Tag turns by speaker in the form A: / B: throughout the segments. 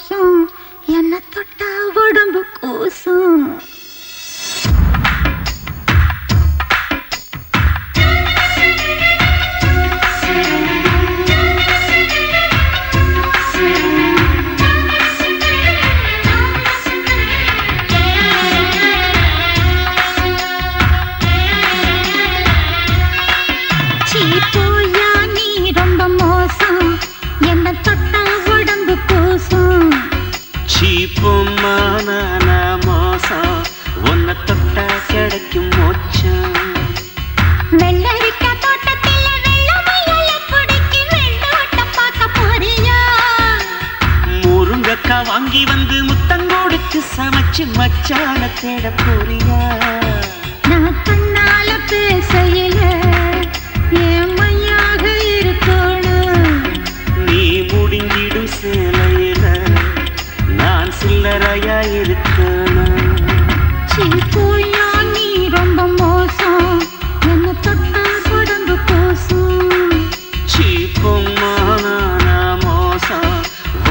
A: மோசம் என்ன தொட்டா உடம்பு கூசும்.
B: மோசம் உன்னை தொட்டா கிடைக்கும் மோச்சம்.
A: வெள்ளரிக்க தோட்டத்தில் வெள்ளமயிலை பிடிக்கி வெள்ளோட்டம் பார்க்க போறியா?
B: முருங்கக்கா வாங்கி வந்து முத்தங்கோடுக்கு சமைச்சு மச்சான தேட போறியா?
A: நான் கண்ணால பேசையில ஏமையாக இருக்கணும்.
B: நீ முடிஞ்சிடும் சேலையில நான் சில்லறையா இருக்கணும்.
A: போயா நீ ரொம்ப மோசம் என்ன தொட்டா உடம்பு கூசும்.
B: சீப்புமான மோசம்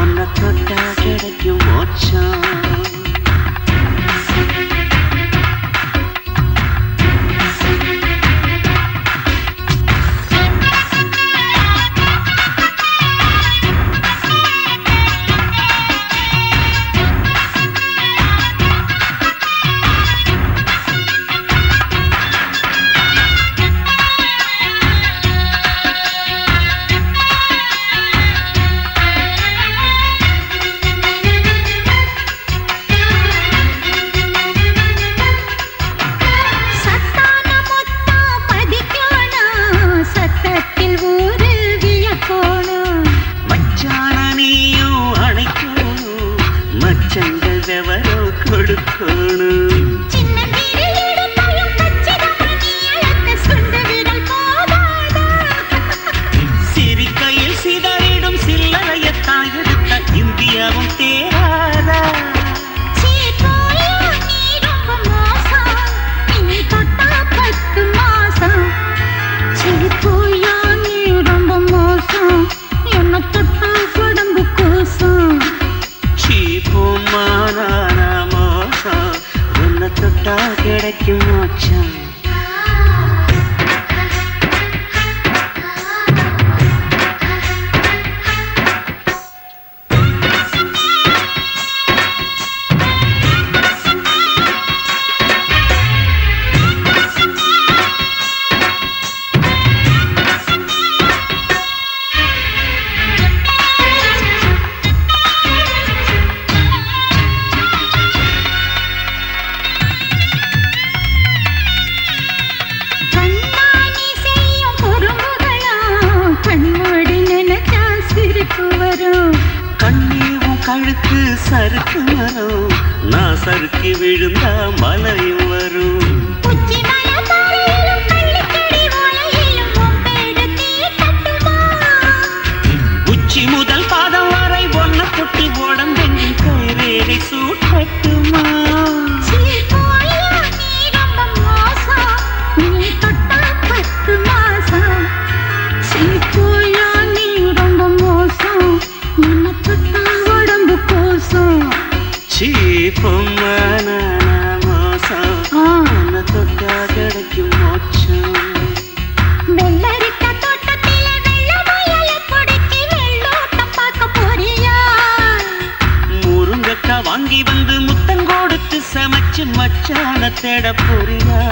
B: உன்னை தொட்டா கிடைக்கும் மோச்சம். மச்சங்கள் எவரோ கொடுக்கணும். சிரிக்கையில் சிதறிடும் சில்லறையத்தான் எடுத்த இந்தியாவும் தேராதா? மோசம் உன்னை தொட்டா கிடைக்கும் மோச்சம். கண்ணீவும் கழுத்து சறுக்கு வரும், நான் சறுக்கி விழுந்தா மலையும் வரும். உச்சி முதல் பாதம் வரை ஒன்ன தொட்டு உடம்பெங்கும் கைரேகை சூட்டட்டுமா? சீப்புமான மோசம் உன்னை தொட்டா கிடைக்கும் மோச்சம்.
A: வெள்ளரிக்க தோட்டத்தில் வெள்ளமயிலை பிடிக்கி வெள்ளோட்டம் பார்க்க போறியா?
B: முருங்கக்கா வாங்கி வந்து முத்தங்கோடுக்கு சமைச்சு மச்சான தேட போறியா?